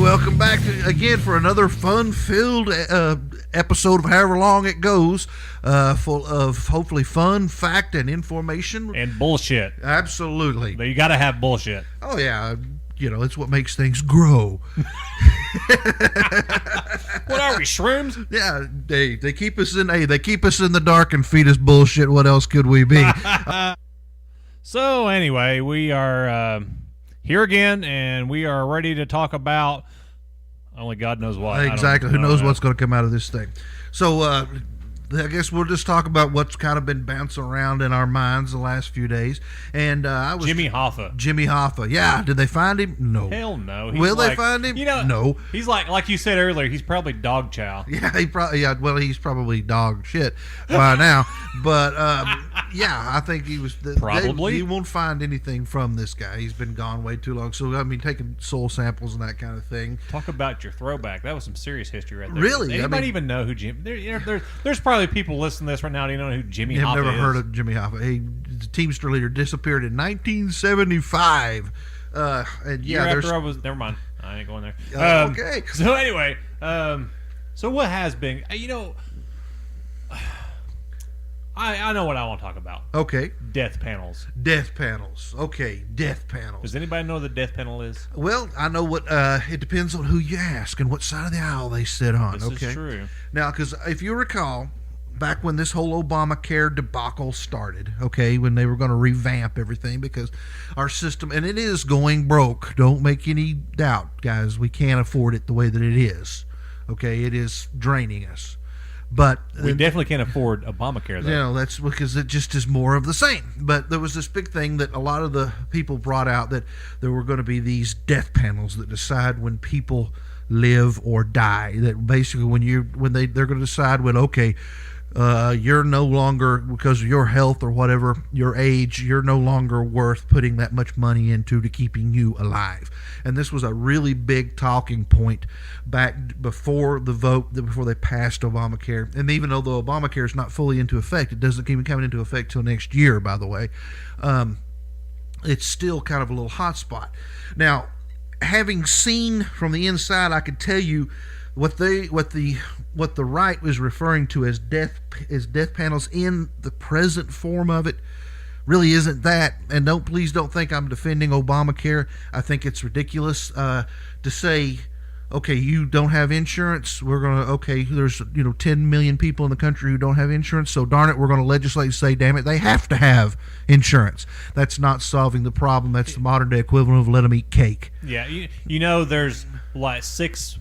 welcome back again for another fun-filled episode of however long it goes, full of hopefully fun, fact, and information. And bullshit. Absolutely. You got to have bullshit. Oh, yeah. You know, it's what makes things grow. What are we, shrooms? Yeah, they keep us in the dark and feed us bullshit. What else could we be? So anyway, we are here again, and we are ready to talk about only God knows what. Exactly. Who knows what's going to come out of this thing? So I guess we'll just talk about what's kind of been bouncing around in our minds the last few days. And Jimmy Hoffa. Jimmy Hoffa. Yeah. Did they find him? No. Hell no. Will they find him? No. He's like you said earlier. He's probably dog chow. Yeah. He's probably dog shit by now. But yeah, I think he was probably. You won't find anything from this guy. He's been gone way too long. So I mean, taking soul samples and that kind of thing. Talk about your throwback. That was some serious history right there. Really? Does anybody even know who Jim? There's probably people listening to this right now who don't know who Jimmy Hoffa is. I've never heard of Jimmy Hoffa. He, the Teamster leader, disappeared in 1975. And yeah, never mind. I ain't going there. Okay. So anyway, so what has been? I know what I want to talk about. Okay. Death panels. Death panels. Okay, death panels. Does anybody know what the death panel is? Well, I know what. It depends on who you ask and what side of the aisle they sit on. This is true. Now, because if you recall, back when this whole Obamacare debacle started, okay, when they were going to revamp everything because our system, and it is going broke. Don't make any doubt, guys. We can't afford it the way that it is. Okay, it is draining us. But we definitely can't afford Obamacare, though. You know, that's because it just is more of the same. But there was this big thing that a lot of the people brought out, that there were going to be these death panels that decide when people live or die. That basically they're going to decide when, okay, you're no longer, because of your health or whatever, your age, you're no longer worth putting that much money into to keeping you alive. And this was a really big talking point back before the vote, before they passed Obamacare. And even though the Obamacare is not fully into effect, it doesn't even come into effect till next year, by the way, it's still kind of a little hot spot. Now, having seen from the inside, I could tell you what the right was referring to as death panels in the present form of it really isn't that. And please don't think I'm defending Obamacare. I think it's ridiculous to say, okay, you don't have insurance. There's 10 million people in the country who don't have insurance, so darn it, we're going to legislate and say, damn it, they have to have insurance. That's not solving the problem. That's the modern day equivalent of let them eat cake. Yeah, there's like 6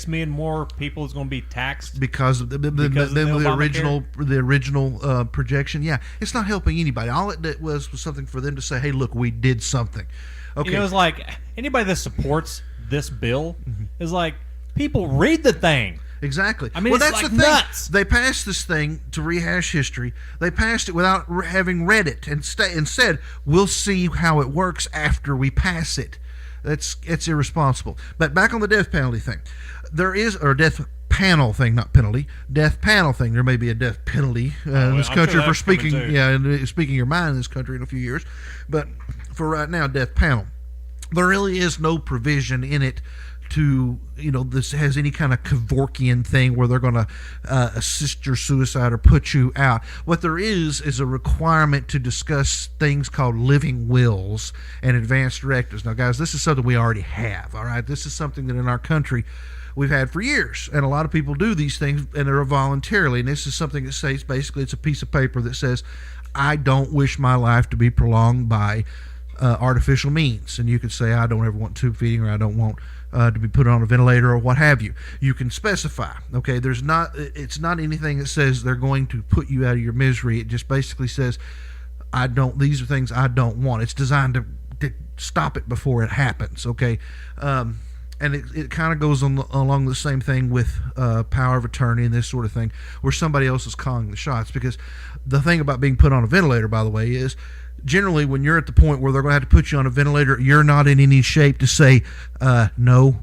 million more people is going to be taxed because of the original projection. Yeah, it's not helping anybody. All it did was something for them to say, hey, look, we did something. Okay, it's like anybody that supports this bill is like, people read the thing. Exactly. I mean, it's that's like the thing. Nuts. They passed this thing to rehash history. They passed it without having read it and said, we'll see how it works after we pass it. It's irresponsible. But back on the death penalty thing, death panel thing, not penalty, death panel thing. There may be a death penalty in this country for speaking your mind in this country in a few years. But for right now, death panel. There really is no provision in it to, this has any kind of Kevorkian thing where they're going to assist your suicide or put you out. What there is a requirement to discuss things called living wills and advance directives. Now, guys, this is something we already have, all right? This is something that in our country we've had for years, and a lot of people do these things, and they're voluntarily, and this is something that says, basically, it's a piece of paper that says, I don't wish my life to be prolonged by artificial means. And you could say, I don't ever want tube feeding, or I don't want to be put on a ventilator, or what have you. You can specify. Okay, it's not anything that says they're going to put you out of your misery. It just basically says, these are things I don't want. It's designed to stop it before it happens. Okay, and it kind of goes along the same thing with power of attorney and this sort of thing, where somebody else is calling the shots. Because the thing about being put on a ventilator, by the way, is generally when you're at the point where they're going to have to put you on a ventilator, you're not in any shape to say no,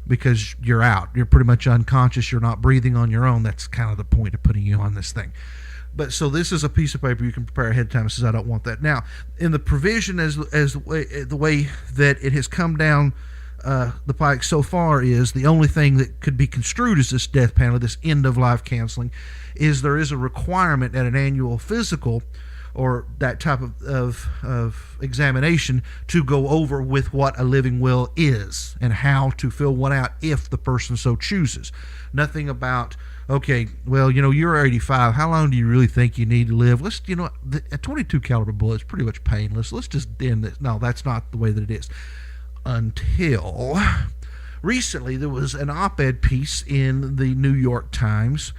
because you're out. You're pretty much unconscious. You're not breathing on your own. That's kind of the point of putting you on this thing. But so this is a piece of paper you can prepare ahead of time. It says, I don't want that. Now, in the provision as the way that it has come down the pike so far is the only thing that could be construed as this death penalty, this end of life counseling, is there is a requirement at an annual physical or that type of examination to go over with what a living will is and how to fill one out if the person so chooses. Nothing about, okay, well, you're 85. How long do you really think you need to live? A 22 caliber bullet is pretty much painless. Let's just end this. No, that's not the way that it is. Until recently, there was an op-ed piece in the New York Times,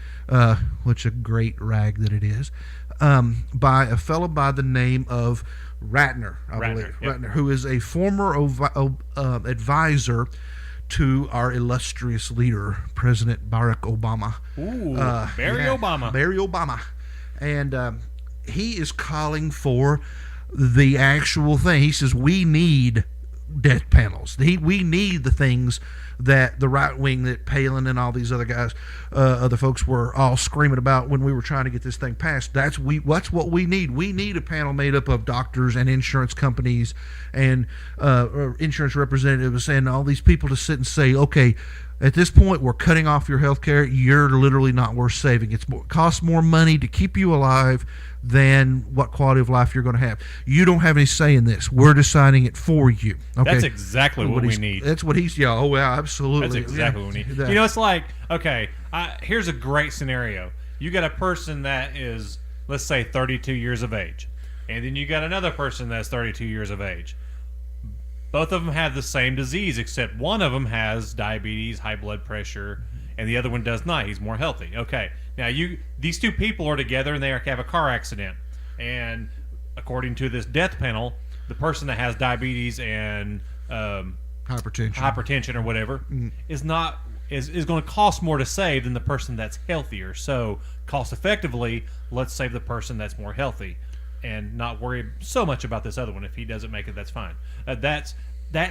which a great rag that it is, by a fellow by the name of Ratner, I believe, yep. Ratner, who is a former advisor to our illustrious leader, President Barack Obama. Ooh, Barry Obama. Barry Obama. And he is calling for the actual thing. He says, we need death panels. We need the things that the right wing, that Palin and all these other guys, other folks were all screaming about when we were trying to get this thing passed. That's what we need. We need a panel made up of doctors and insurance companies and insurance representatives and all these people to sit and say, okay, at this point, we're cutting off your health care. You're literally not worth saving. It costs more money to keep you alive than what quality of life you're going to have. You don't have any say in this. We're deciding it for you. Okay? That's exactly what we need. That's what he's, absolutely. That's exactly what we need. It's like, okay, here's a great scenario. You got a person that is, let's say, 32 years of age. And then you got another person that's 32 years of age. Both of them have the same disease, except one of them has diabetes, high blood pressure, and the other one does not. He's more healthy. Okay, now these two people are together and they have a car accident. And according to this death panel, the person that has diabetes and hypertension or whatever is going to cost more to save than the person that's healthier. So cost effectively, let's save the person that's more healthy and not worry so much about this other one. If he doesn't make it, that's fine. That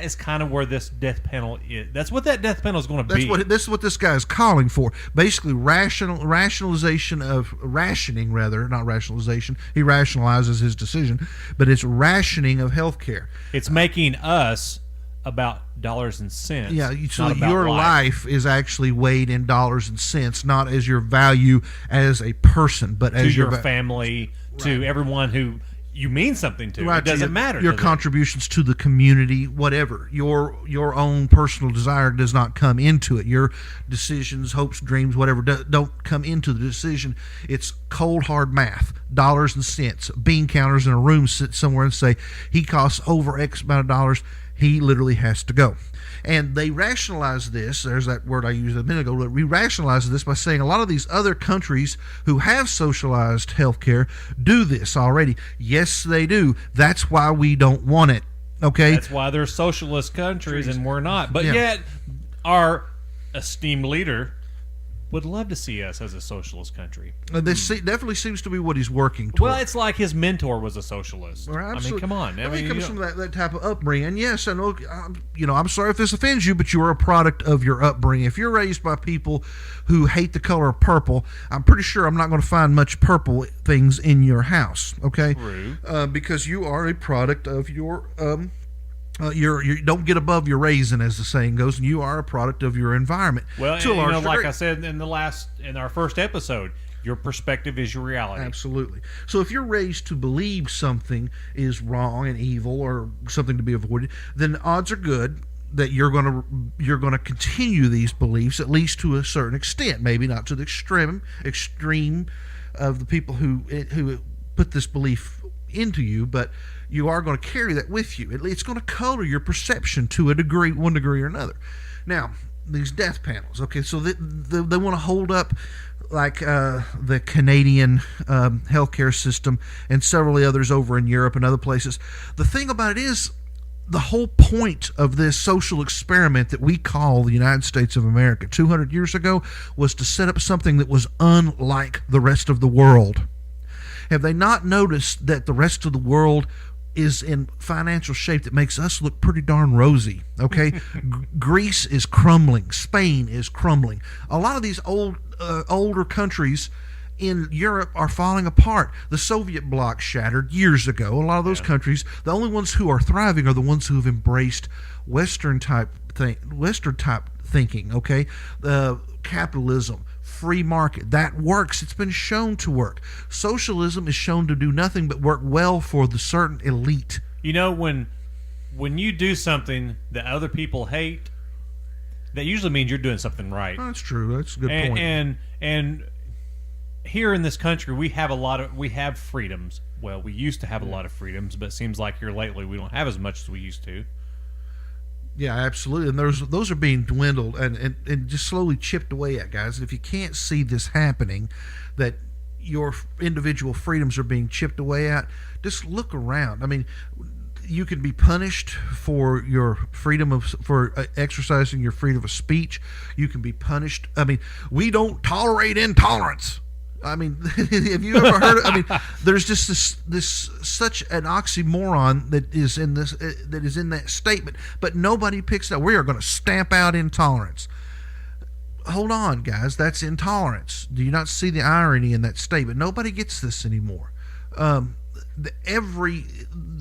is kind of where this death panel is. That's what that death panel is going to be. This is what this guy is calling for. Basically, rationalization of rationing, rather, not rationalization. He rationalizes his decision, but it's rationing of health care. It's making us about dollars and cents. Yeah, so your life is actually weighed in dollars and cents, not as your value as a person, but as your family, to everyone who you mean something to. Right, it doesn't matter. Your contributions to the community, whatever. Your own personal desire does not come into it. Your decisions, hopes, dreams, whatever, don't come into the decision. It's cold, hard math, dollars and cents. Bean counters in a room sit somewhere and say, he costs over X amount of dollars. He literally has to go. And they rationalize this, there's that word I used a minute ago, we rationalize this by saying a lot of these other countries who have socialized health care do this already. Yes, they do. That's why we don't want it. Okay? That's why they're socialist countries and we're not. But yet, our esteemed leader would love to see us as a socialist country. This definitely seems to be what he's working toward. Well, it's like his mentor was a socialist. Well, I mean, come on. He comes from that type of upbringing. Yes, I know. I'm sorry if this offends you, but you're a product of your upbringing. If you're raised by people who hate the color of purple, I'm pretty sure I'm not going to find much purple things in your house. Okay, true. Because you are a product of your you don't get above your raisin, as the saying goes, and you are a product of your environment. Well, like I said in our first episode, your perspective is your reality. Absolutely. So if you're raised to believe something is wrong and evil or something to be avoided, then odds are good that you're going to continue these beliefs, at least to a certain extent. Maybe not to the extreme of the people who put this belief into you, but you are going to carry that with you. It's going to color your perception to one degree or another. Now, these death panels, okay, so they want to hold up like the Canadian healthcare system and several others over in Europe and other places. The thing about it is, the whole point of this social experiment that we call the United States of America 200 years ago was to set up something that was unlike the rest of the world. Have they not noticed that the rest of the world is in financial shape that makes us look pretty darn rosy? Okay, Greece is crumbling. Spain is crumbling. A lot of these older countries in Europe are falling apart. The Soviet bloc shattered years ago. A lot of those countries, the only ones who are thriving are the ones who have embraced Western type type thinking. Okay, capitalism, free market, that works. It's been shown to work. Socialism is shown to do nothing but work well for the certain elite. You know, when you do something that other people hate, that usually means you're doing something right. That's true. That's a good point. And here in this country, we have freedoms. Well, we used to have a lot of freedoms, but it seems like here lately we don't have as much as we used to. Yeah, absolutely. And those are being dwindled and just slowly chipped away at, guys. And if you can't see this happening, that your individual freedoms are being chipped away at, just look around. I mean, you can be punished for your for exercising your freedom of speech. You can be punished. I mean, we don't tolerate intolerance. I mean, have you ever heard? I mean, there's just this such an oxymoron that is in that statement, but nobody picks it up. We are going to stamp out intolerance. Hold on, guys, that's intolerance. Do you not see the irony in that statement? Nobody gets this anymore. The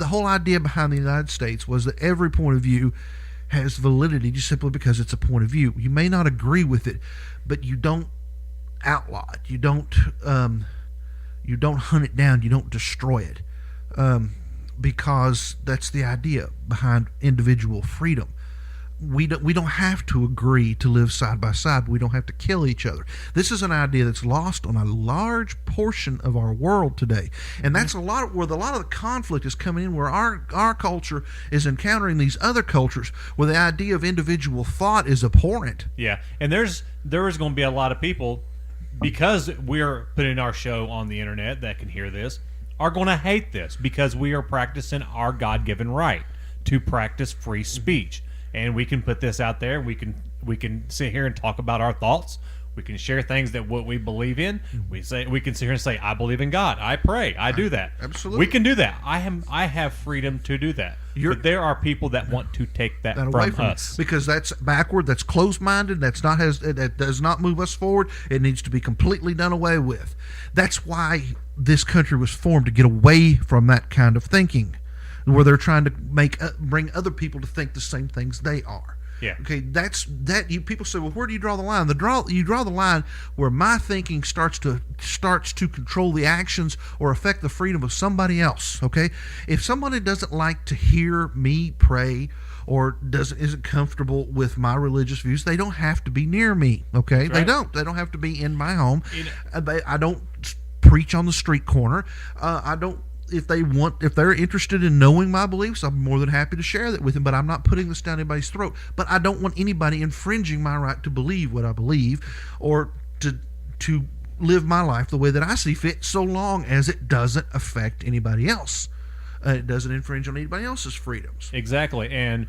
whole idea behind the United States was that every point of view has validity just simply because it's a point of view. You may not agree with it, but you don't outlaw it. You don't hunt it down. You don't destroy it, because that's the idea behind individual freedom. We don't have to agree to live side by side. We don't have to kill each other. This is an idea that's lost on a large portion of our world today, and that's where a lot of the conflict is coming in. Where our culture is encountering these other cultures, where the idea of individual thought is abhorrent. Yeah, and there is going to be a lot of people, because we're putting our show on the internet that can hear this, are going to hate this because we are practicing our God-given right to practice free speech. And we can put this out there. We can sit here and talk about our thoughts. We can share things that what we believe in. We can sit here and say, I believe in God. I pray. I do that. Absolutely. We can do that. I have freedom to do that. But there are people that want to take that away from us. Because that's backward, that's closed-minded, that does not move us forward. It needs to be completely done away with. That's why this country was formed, to get away from that kind of thinking, where they're trying to bring other people to think the same things they are. Yeah. Okay. People say, well, where do you draw the line? You draw the line where my thinking starts to control the actions or affect the freedom of somebody else. Okay. If somebody doesn't like to hear me pray or isn't comfortable with my religious views, they don't have to be near me. Okay. They don't have to be in my home. I don't preach on the street corner. I don't. If they're interested in knowing my beliefs, I'm more than happy to share that with them, but I'm not putting this down anybody's throat. But I don't want anybody infringing my right to believe what I believe or to live my life the way that I see fit, so long as it doesn't affect anybody else. It doesn't infringe on anybody else's freedoms. Exactly. And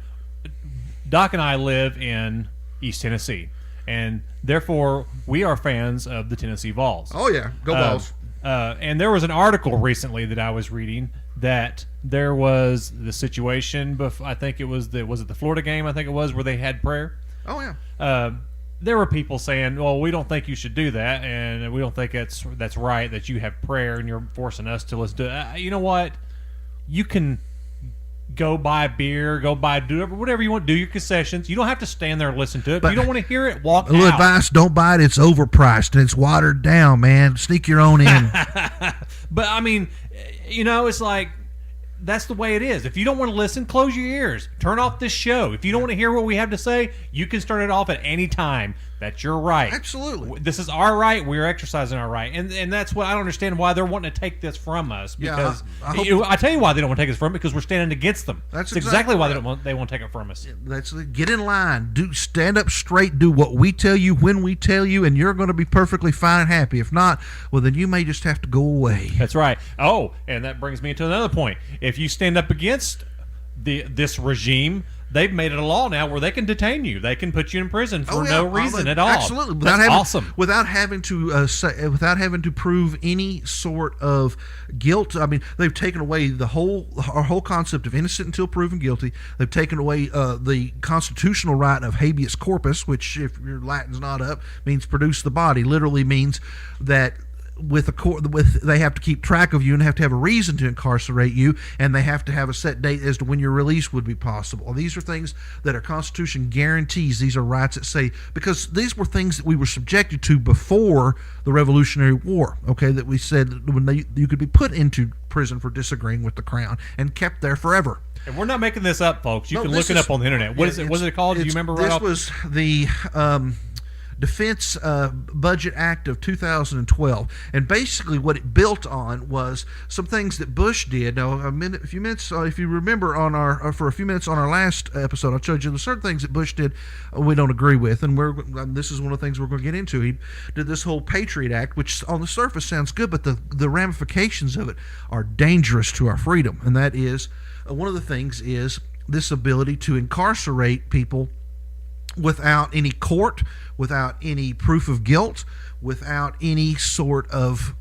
Doc and I live in East Tennessee, and therefore we are fans of the Tennessee Vols. Oh, yeah. Go Vols. And there was an article recently that I was reading that there was the situation, I think it was the Florida game, I think it was, where they had prayer. Oh, yeah. There were people saying, well, we don't think you should do that, and we don't think that's right, that you have prayer and you're forcing us to listen to it. You know what? You can go buy beer, do whatever you want, do your concessions. You don't have to stand there and listen to it. If you don't want to hear it, walk out. A little advice, don't buy it. It's overpriced and it's watered down, man. Sneak your own in. But, I mean, it's like, that's the way it is. If you don't want to listen, close your ears. Turn off this show. If you don't want to hear what we have to say, you can start it off at any time. That's your right. Absolutely. This is our right. We're exercising our right. And that's what I don't understand, why they're wanting to take this from us. Because I tell you why they don't want to take it from us, because we're standing against them. That's exactly why they won't take it from us. Get in line. Stand up straight. Do what we tell you when we tell you, and you're going to be perfectly fine and happy. If not, well, then you may just have to go away. That's right. Oh, and that brings me to another point. If you stand up against this regime, they've made it a law now where they can detain you. They can put you in prison for no reason at all. Absolutely, without having to prove any sort of guilt. I mean, they've taken away our whole concept of innocent until proven guilty. They've taken away the constitutional right of habeas corpus, which, if your Latin's not up, means produce the body. Literally means that they have to keep track of you and have to have a reason to incarcerate you, and they have to have a set date as to when your release would be possible. These are things that our Constitution guarantees. These are rights that say, because these were things that we were subjected to before the Revolutionary War, okay, that we said when you could be put into prison for disagreeing with the crown and kept there forever. And we're not making this up, folks. You can look it up on the internet. What is it? What is it called? Do you remember right off? This was the Defense Budget Act of 2012, and basically what it built on was some things that Bush did. Now, if you remember for a few minutes on our last episode, I showed you the certain things that Bush did we don't agree with, and this is one of the things we're going to get into. He did this whole Patriot Act, which on the surface sounds good, but the ramifications of it are dangerous to our freedom, and that is one of the things is this ability to incarcerate people without any court, without any proof of guilt, without any sort of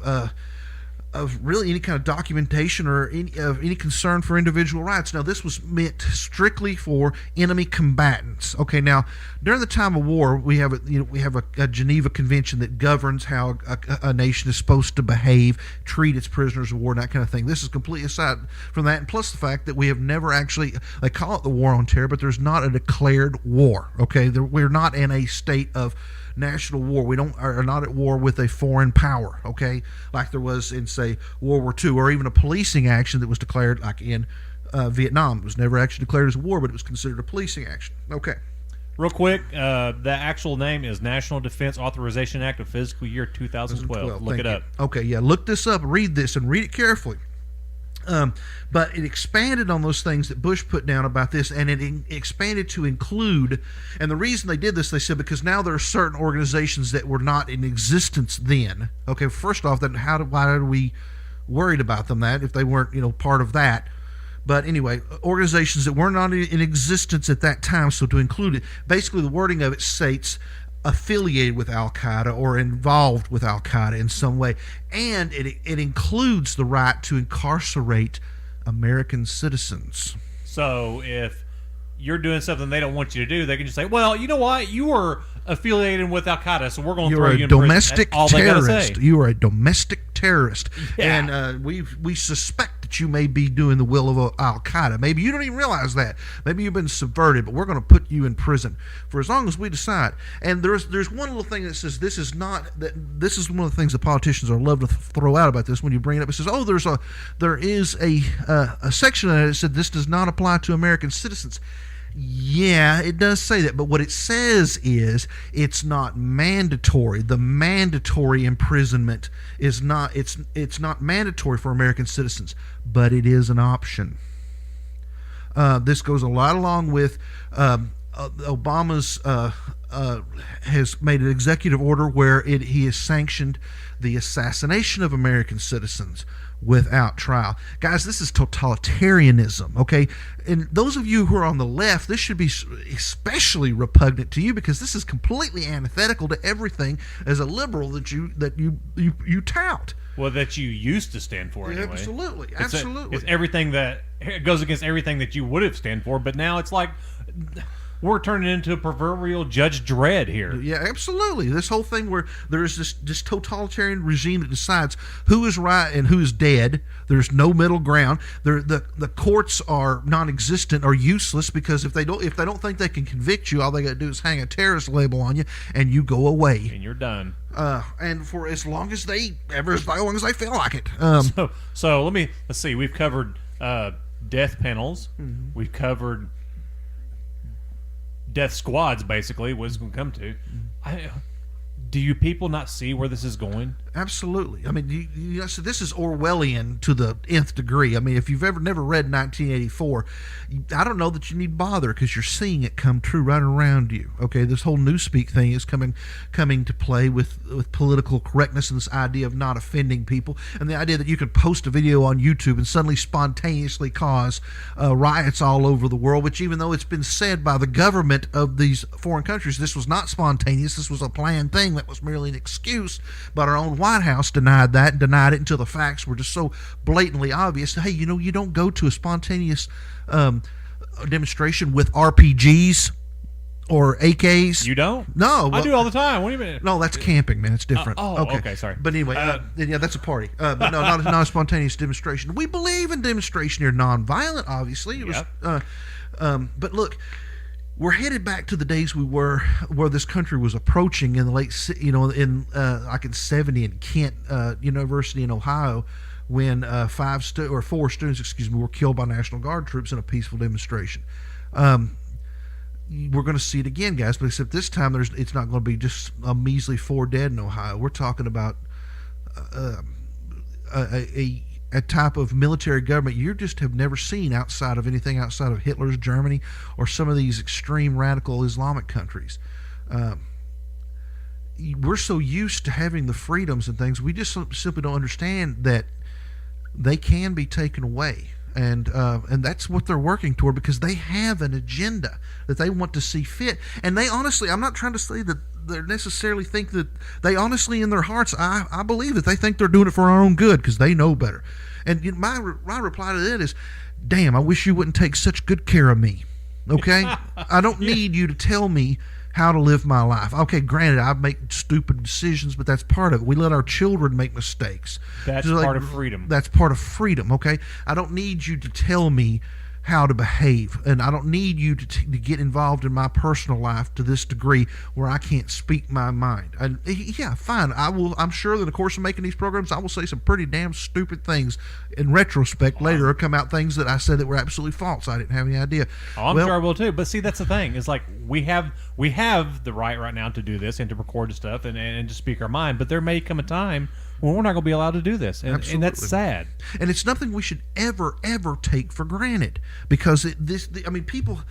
really any kind of documentation or any concern for individual rights. Now, this was meant strictly for enemy combatants. Okay, now during the time of war, we have a Geneva Convention that governs how a nation is supposed to behave, treat its prisoners of war, and that kind of thing. This is completely aside from that, and plus the fact that we have never actually, they call it the War on Terror, but there's not a declared war. Okay, we're not in a state of national war. We are not at war with a foreign power, okay, like there was in, say, World War II, or even a policing action that was declared, like in Vietnam. It was never actually declared as a war, but it was considered a policing action. Okay. Real quick, the actual name is National Defense Authorization Act of fiscal year 2012. Look it up. Okay, yeah, look this up, read this, and read it carefully. But it expanded on those things that Bush put down about this, and it expanded to include, and the reason they did this, they said, because now there are certain organizations that were not in existence then. Okay, first off, then why are we worried about them if they weren't, part of that? But anyway, organizations that were not in existence at that time, so to include it, basically the wording of it states affiliated with Al-Qaeda or involved with Al-Qaeda in some way. And it includes the right to incarcerate American citizens. So if you're doing something they don't want you to do, they can just say, well, you know what? You were affiliated with Al-Qaeda, so we're going to throw you in prison. Domestic That's all they gotta terrorist. say. You are a domestic terrorist. Yeah. And we suspect that you may be doing the will of Al-Qaeda. Maybe you don't even realize that. Maybe you've been subverted, but we're going to put you in prison for as long as we decide. And there's one little thing that says this is one of the things the politicians are love to throw out about this when you bring it up. It says, there is a section that said this does not apply to American citizens. Yeah, it does say that, but what it says is it's not mandatory. The mandatory imprisonment is not, it's not mandatory for American citizens, but it is an option. This goes a lot along with Obama's has made an executive order where he has sanctioned the assassination of American citizens without trial. Guys, this is totalitarianism, okay? And those of you who are on the left, this should be especially repugnant to you, because this is completely antithetical to everything as a liberal that you tout. Well, that you used to stand for anyway. Absolutely. It's everything that it goes against everything that you would have stand for, but now it's like we're turning into a proverbial Judge Dredd here. Yeah, absolutely. This whole thing where there is this totalitarian regime that decides who is right and who is dead. There's no middle ground. The courts are non-existent or useless, because if they don't think they can convict you, all they got to do is hang a terrorist label on you and you go away. And you're done. And for as long as they feel like it. So let's see. We've covered death panels. Mm-hmm. We've covered death squads, basically, what it's going to come to. Do you people not see where this is going? Absolutely. I mean, so this is Orwellian to the nth degree. I mean, if you've never read 1984, I don't know that you need bother, because you're seeing it come true right around you. Okay, this whole newspeak thing is coming to play with political correctness and this idea of not offending people, and the idea that you can post a video on YouTube and suddenly spontaneously cause riots all over the world, which, even though it's been said by the government of these foreign countries, this was not spontaneous, this was a planned thing that was merely an excuse, but our own White House denied it until the facts were just so blatantly obvious. Hey, you don't go to a spontaneous demonstration with RPGs or AKs. You don't? No, I do all the time. What do you mean? No, that's camping, man. It's different. Okay, sorry. But anyway, yeah, that's a party. But no, not a spontaneous demonstration. We believe in demonstration here, nonviolent, obviously. It was, but look, we're headed back to the days where this country was approaching in the late, like in '70 in Kent University in Ohio, when 4 students, were killed by National Guard troops in a peaceful demonstration. We're going to see it again, guys, but except this time it's not going to be just a measly 4 dead in Ohio. We're talking about a type of military government you just have never seen outside of Hitler's Germany or some of these extreme radical Islamic countries. We're so used to having the freedoms and things, we just simply don't understand that they can be taken away. And that's what they're working toward, because they have an agenda that they want to see fit. And they honestly, I'm not trying to say that they necessarily think that, they honestly in their hearts, I believe that they think they're doing it for our own good because they know better. And my reply to that is, damn, I wish you wouldn't take such good care of me. Okay? I don't need you to tell me how to live my life. Okay, granted, I make stupid decisions, but that's part of it. We let our children make mistakes. That's part of freedom. That's part of freedom, okay? I don't need you to tell me how to behave, and I don't need you to get involved in my personal life to this degree where I can't speak my mind. And yeah, fine. I'm sure that in the course of making these programs, I will say some pretty damn stupid things. In retrospect, later will come out things that I said that were absolutely false. I didn't have any idea. I'm sure I will too. But see, that's the thing. It's like we have the right now to do this and to record stuff and to speak our mind. But there may come a time when we're not going to be allowed to do this, and that's sad. And it's nothing we should ever take for granted, because people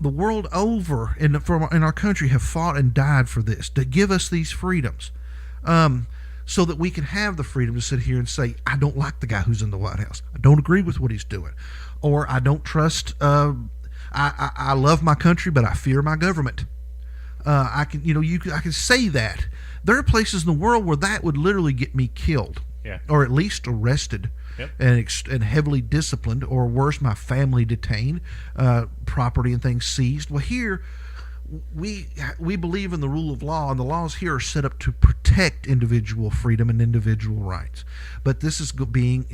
the world over in our country have fought and died for this, to give us these freedoms, so that we can have the freedom to sit here and say, I don't like the guy who's in the White House. I don't agree with what he's doing, or I don't trust. I love my country, but I fear my government. I can say that. There are places in the world where that would literally get me killed, or at least arrested, and heavily disciplined, or worse, my family detained, property and things seized. Well, here we believe in the rule of law, and the laws here are set up to protect individual freedom and individual rights. But this is being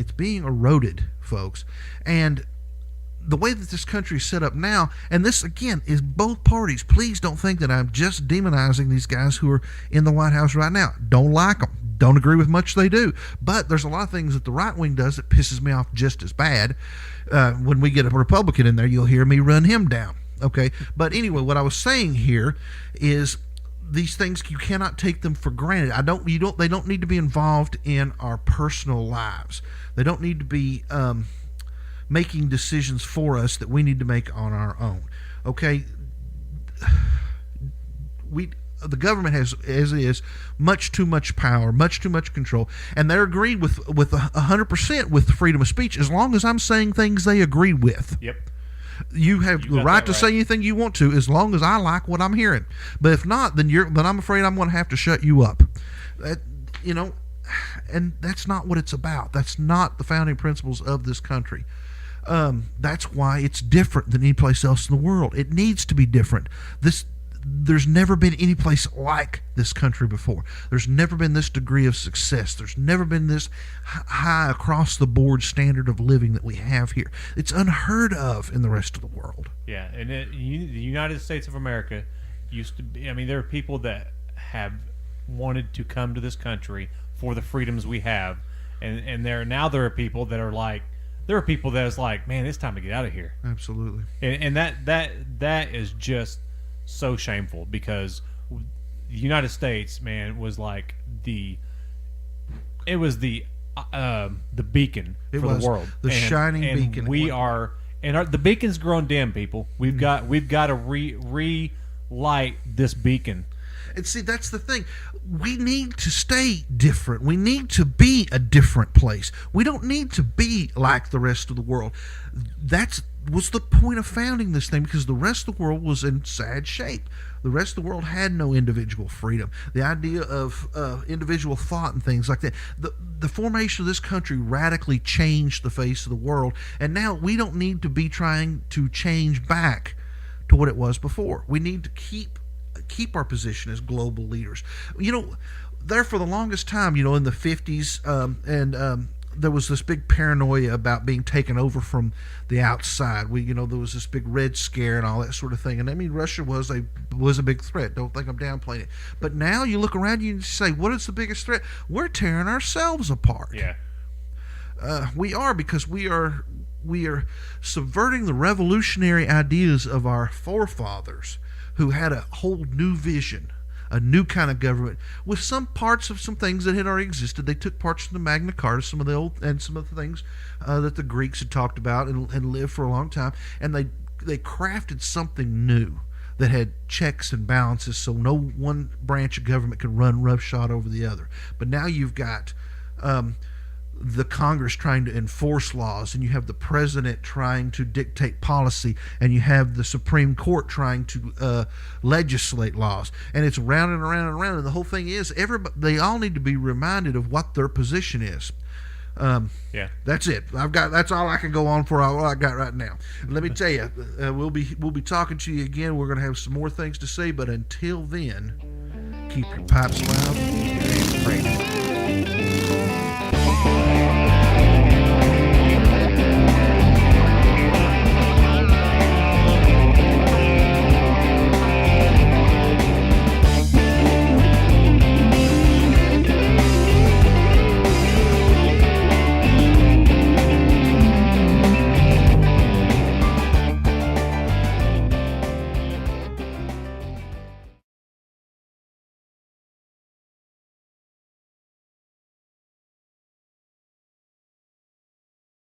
eroded, folks, and the way that this country is set up now, and this again is both parties. Please don't think that I'm just demonizing these guys who are in the White House right now. Don't like them. Don't agree with much they do. But there's a lot of things that the right wing does that pisses me off just as bad. When we get a Republican in there, you'll hear me run him down. Okay. But anyway, what I was saying here is these things, you cannot take them for granted. They don't need to be involved in our personal lives. They don't need to be making decisions for us that we need to make on our own. Okay, the government has, as it is, much too much power, much too much control, and they're agreed with 100% with freedom of speech as long as I'm saying things they agree with. Yep. You have the right to say anything you want to, as long as I like what I'm hearing. But if not, then I'm afraid I'm going to have to shut you up. And that's not what it's about. That's not the founding principles of this country. That's why it's different than any place else in the world. It needs to be different. There's never been any place like this country before. There's never been this degree of success. There's never been this high across the board standard of living that we have here. It's unheard of in the rest of the world. Yeah, and the United States of America used to be, there are people that have wanted to come to this country for the freedoms we have, and there are people that are like, it's like, man, it's time to get out of here. Absolutely. And that is just so shameful, because the United States, man, was like the beacon for the world, the shining beacon. The beacon's grown dim, people. We've got to relight this beacon. And see, that's the thing. We need to stay different. We need to be a different place. We don't need to be like the rest of the world. That was the point of founding this thing, because the rest of the world was in sad shape. The rest of the world had no individual freedom. The idea of individual thought and things like that. The formation of this country radically changed the face of the world. And now we don't need to be trying to change back to what it was before. We need to keep our position as global leaders. There for the longest time, in the 50s, there was this big paranoia about being taken over from the outside. There was this big Red Scare and all that sort of thing. And I mean, Russia was a big threat. Don't think I'm downplaying it. But now you look around you and say, what is the biggest threat? We're tearing ourselves apart. Yeah. We are, because we are subverting the revolutionary ideas of our forefathers, who had a whole new vision, a new kind of government, with some parts of some things that had already existed. They took parts from the Magna Carta, some of the old, and some of the things that the Greeks had talked about and lived for a long time, and they crafted something new that had checks and balances, so no one branch of government could run roughshod over the other. But now you've got the Congress trying to enforce laws, and you have the president trying to dictate policy, and you have the Supreme Court trying to legislate laws, and it's round and around and around. And the whole thing is, they all need to be reminded of what their position is. That's it. That's all I can go on for. All I got right now. Let me tell you, we'll be talking to you again. We're going to have some more things to say, but until then, keep your pipes loud and pray.